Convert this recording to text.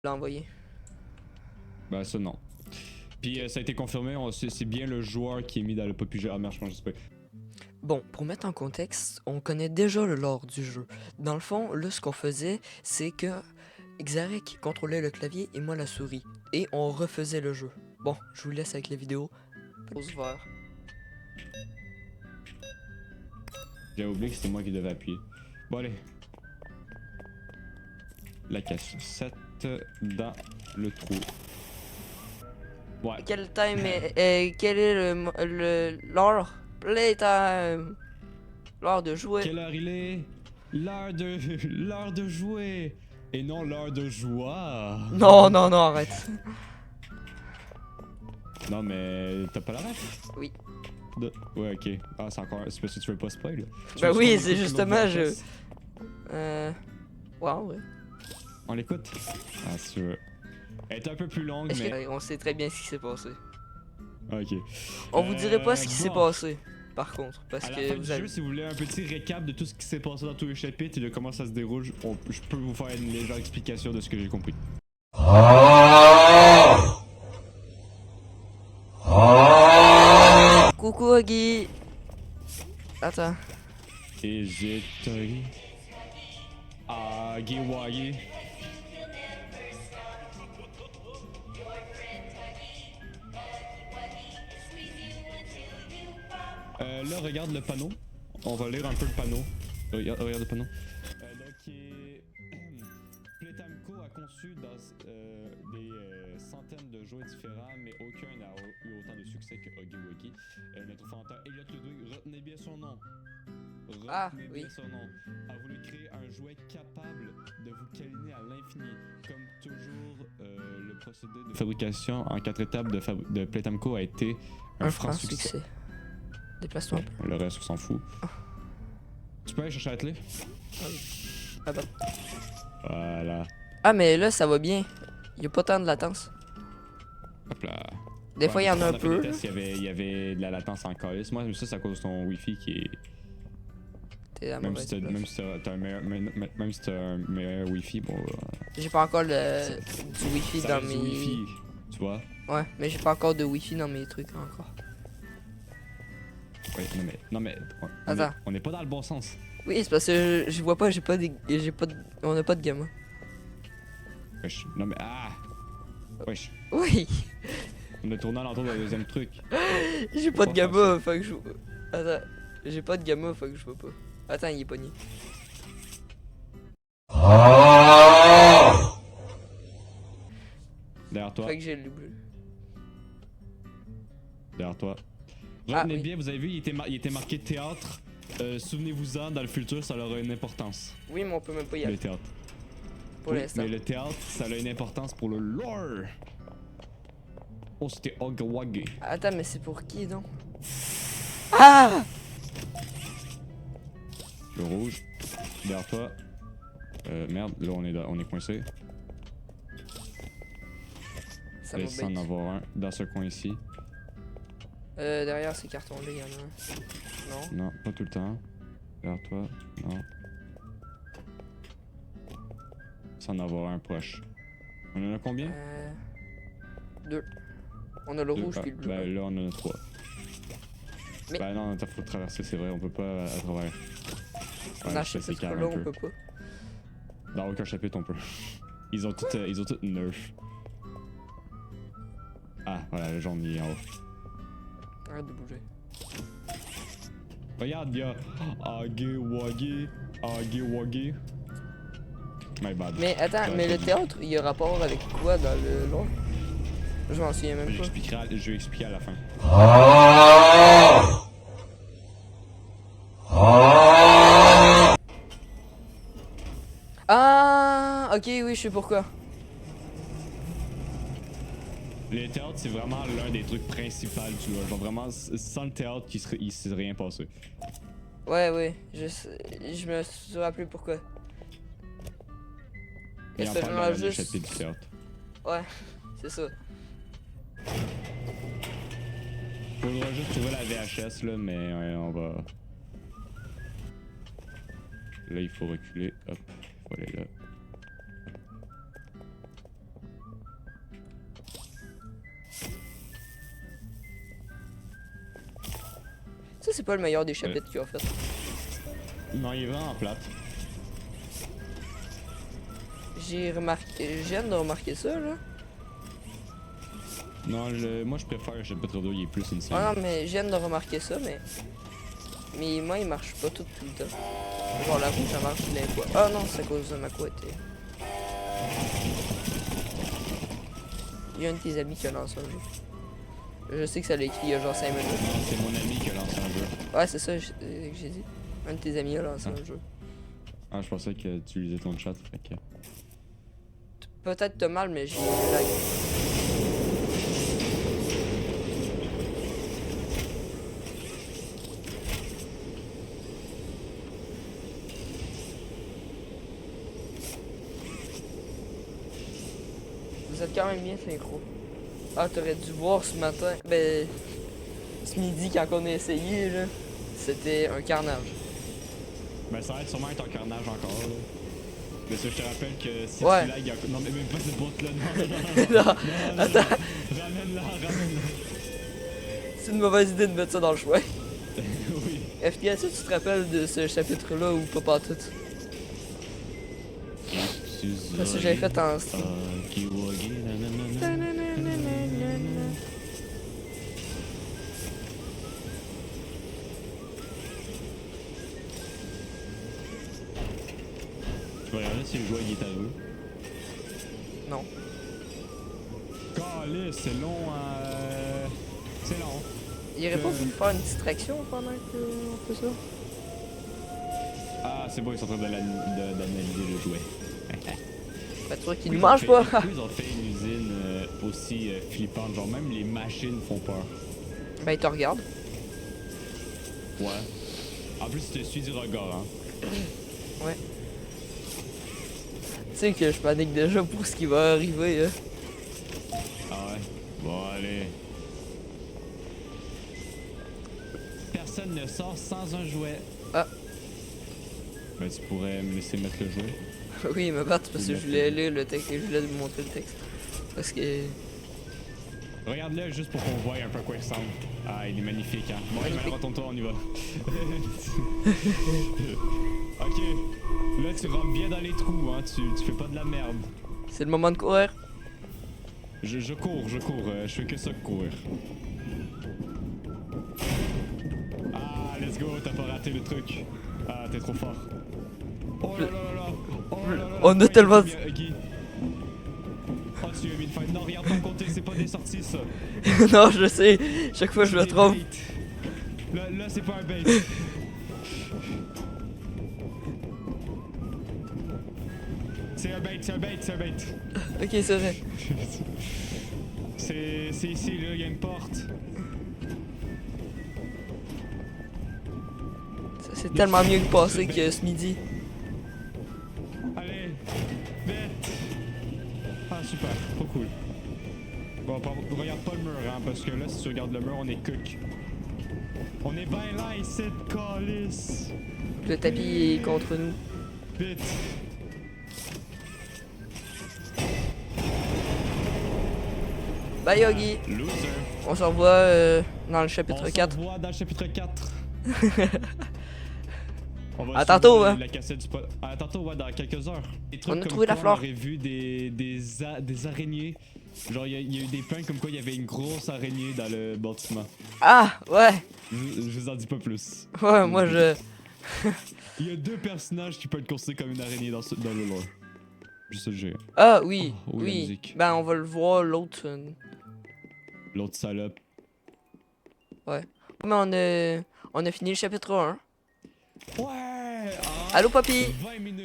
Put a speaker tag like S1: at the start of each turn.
S1: l'a envoyé.
S2: Ben ça non. Puis ça a été confirmé, c'est bien le joueur qui est mis dans le populaire. Ah merde, je pense que c'est pas.
S1: Bon, pour mettre en contexte, on connaît déjà le lore du jeu. Dans le fond, là, ce qu'on faisait, c'est que Xarek contrôlait le clavier et moi la souris. Et on refaisait le jeu. Bon, je vous laisse avec la vidéo. Pause vert.
S2: J'ai oublié que c'était moi qui devais appuyer. Bon allez. La cassette dans le trou. Ouais.
S1: Quel time quel est l'heure? Playtime. L'heure de jouer.
S2: Quelle heure il est? L'heure de jouer. Et non l'heure de joie.
S1: Non, non, non, arrête.
S2: Non mais t'as pas la ref?
S1: Oui.
S2: Ouais ok. Ah c'est encore. C'est parce que tu veux pas spoil.
S1: Bah oui, c'est justement je. Wow, ouais.
S2: On l'écoute? Ah si tu veux. Elle est un peu plus longue mais.
S1: On sait très bien ce qui s'est passé.
S2: Ok.
S1: On vous dirait pas ce qui s'est passé, par contre, parce
S2: à la
S1: que
S2: fin
S1: vous
S2: du
S1: avez...
S2: jeu, si vous voulez un petit récap de tout ce qui s'est passé dans tous les chapitres et de comment ça se déroule, je peux vous faire une légère explication de ce que j'ai compris.
S1: Coucou Oggy. Attends.
S2: Et j'ai Aggy Waggy. Là, regarde le panneau. On va lire un peu le panneau. Regarde le panneau. Playtime Co a conçu des centaines de jeux différents, mais aucun n'a eu autant de succès que Huggy Wuggy. Notre fondateur Elliot Ludwig, retenez bien son nom. Retenez bien son nom. A voulu créer un jouet capable de vous câliner à l'infini. Comme toujours, le procédé de fabrication en 4 étapes de Playtime Co a été un franc succès.
S1: Déplace-toi un peu.
S2: Le reste, on s'en fout. Oh. Tu peux aller chercher la clé?
S1: Ah bah.
S2: Voilà.
S1: Ah mais là ça va bien. Il y a pas tant de latence.
S2: Hop là.
S1: Des fois il y en a un peu.
S2: Il y avait de la latence en calice. Moi ça c'est à cause de ton wifi qui est. Même si t'as un meilleur wifi, bon.
S1: J'ai pas encore du wifi dans mes.
S2: Wifi, tu vois?
S1: Ouais, mais j'ai pas encore de wifi dans mes trucs encore.
S2: Ouais, non mais on est pas dans le bon sens.
S1: Oui, c'est parce que je vois pas, on a pas de gamin.
S2: Wesh, non mais wesh.
S1: Oui.
S2: On a tourné à l'entour d'un deuxième truc.
S1: J'ai pas de gamin, faut que je... Attends, j'ai pas de gamin, faut que je vois pas. Attends, il est pogné.
S2: Derrière toi.
S1: Faut que j'ai le bleu.
S2: Derrière toi. Retenez bien, vous avez vu, il était marqué théâtre. Souvenez-vous-en, dans le futur, ça aura une importance.
S1: Oui, mais on peut même pas y aller.
S2: Le théâtre.
S1: Pour l'instant.
S2: Mais le théâtre, ça a une importance pour le lore. Oh, c'était Huggy Wuggy.
S1: Attends, mais c'est pour qui donc? Ah!
S2: Le rouge. Derrière toi. Merde, là on est coincé.
S1: Ça
S2: va en avoir un dans ce coin ici.
S1: Derrière ces cartons-là, il y en a un. Non?
S2: Non, pas tout le temps. Derrière toi, non. Ça en avoir un proche. On en a combien?
S1: 2. On a le rouge puis le bleu.
S2: Ben là on en a 3.
S1: Mais...
S2: Ben non, faut traverser, c'est vrai, on peut pas à travers.
S1: Ouais, dans ce chapitre-là, on peut pas.
S2: Dans aucun chapitre on peut. Ils ont tout nerf. Ah, voilà, le jaune il est en haut.
S1: Arrête de bouger.
S2: Regarde, il y a Huggy Wuggy, Huggy Wuggy. My bad.
S1: Mais attends, mais le théâtre, il y a rapport avec quoi dans le lore? Je m'en souviens même pas.
S2: Je vais expliquer à la fin.
S1: Ah, ok, oui, je sais pourquoi.
S2: Le théâtre, c'est vraiment l'un des trucs principaux du jeu. Genre vraiment, sans le théâtre, il serait rien passé.
S1: Ouais, je me suis rappelé pourquoi.
S2: Et en parlant de juste... chapitre du théâtre.
S1: Ouais, c'est ça.
S2: Faudra juste trouver la VHS là, mais on va... Là, il faut reculer. Hop, il faut aller là.
S1: c'est pas le meilleur des chapitres qu'ils ont fait.
S2: Non, il est vraiment plate.
S1: J'ai viens de remarquer ça, là.
S2: Non, moi je préfère le chapitre 2, il est plus une série.
S1: Ah non, mais je viens de remarquer ça, mais... Mais moi, il marche pas tout le temps. Genre, la roue, ça marche des fois. Ah non, c'est à cause de ma couette. Il y a un de tes amis qui a lancé un jeu. Je sais que ça l'a écrit il y a genre 5 minutes.
S2: Non, c'est mon ami qui a lancé un jeu.
S1: Ouais, c'est ça que j'ai dit. Un de tes amis a lancé un jeu.
S2: Ah, je pensais que tu lisais ton chat, fait que...
S1: Peut-être t'as mal, mais j'ai lag. Vous êtes quand même bien synchro. Ah, t'aurais dû voir ce matin, ben, ce midi quand on a essayé, là, c'était un carnage.
S2: Ben ça va être sûrement être un carnage encore, là. Mais ça, je te rappelle que si
S1: Ouais.
S2: tu lag, non mais même pas cette boîte-là,
S1: Non,
S2: non,
S1: attends,
S2: ramène-la, ramène-la.
S1: c'est une mauvaise idée de mettre ça dans le choix.
S2: Oui.
S1: FTS, tu te rappelles de ce chapitre-là ou pas pantoute? Parce que j'avais fait en stream.
S2: Je vais regarder si le joueur il est à eux.
S1: Non.
S2: Calisse, c'est long, c'est long.
S1: Il aurait pas voulu faire une distraction pendant qu'on fait ça?
S2: Ah, c'est bon, ils sont en train d'analyser le jouet.
S1: Ben, tu vois qu'ils nous mangent pas!
S2: Ils ont fait une usine aussi flippante, genre même les machines font peur.
S1: Ben, ils te regardent.
S2: Ouais. En plus, tu te suis du regard, hein.
S1: Ouais. Tu sais que je panique déjà pour ce qui va arriver, hein.
S2: Ah ouais? Bon, allez. Personne ne sort sans un jouet.
S1: Ah.
S2: Ben, tu pourrais me laisser mettre le jouet.
S1: Oui, me battre parce que je voulais lire le texte et je voulais vous montrer le texte. Parce que...
S2: Regarde-le juste pour qu'on voie un peu à quoi il ressemble. Ah, il est magnifique, hein. Bon, allez, maintenant, retourne-toi, on y va. Ok. Là, tu rentres bien dans les trous, hein. Tu fais pas de la merde.
S1: C'est le moment de courir.
S2: Je cours. Je fais que ça, courir. Ah, let's go, t'as pas raté le truc. Ah, t'es trop fort. Oh là là là là. Oh là là là.
S1: On a tellement...
S2: Guy. Oh, tu as mis une fight. Non, regarde ton côté, c'est pas des sorties, ça.
S1: Non, je sais. Chaque fois, je me trompe.
S2: Là, c'est pas un bait. C'est un bait.
S1: Ok, c'est vrai.
S2: C'est ici, là, il y a une porte.
S1: Ça, c'est tellement mieux que passer que ce midi.
S2: Allez, vite. Ah, super, trop cool. Bon, regarde pas le mur, hein, parce que là, si tu regardes le mur, on est cook. On est bien là, ici, calice.
S1: Le tapis est contre nous.
S2: Vite.
S1: Bye Yogi.
S2: Loser.
S1: On se revoit dans le chapitre 4.
S2: On se revoit dans le chapitre 4. On va
S1: À tantôt,
S2: suivre
S1: hein.
S2: la cassette du pot. À tantôt, ouais, dans quelques heures. Des trucs
S1: On a
S2: comme
S1: trouvé la
S2: quoi
S1: fleur.
S2: On aurait vu des araignées. Genre, il y a eu des plans comme quoi il y avait une grosse araignée dans le bâtiment.
S1: Ah, ouais.
S2: Je vous en dis pas plus.
S1: Ouais, moi je...
S2: Il y a 2 personnages qui peuvent être considérés comme une araignée dans le lore. Juste le géant.
S1: Ah, oui.
S2: Oh, la
S1: Oui.
S2: musique.
S1: Ben, on va le voir, l'autre.
S2: L'autre salope.
S1: Ouais. Mais on a fini le chapitre 1.
S2: Ouais! Ah,
S1: Allô, papy?
S2: 20 minutes.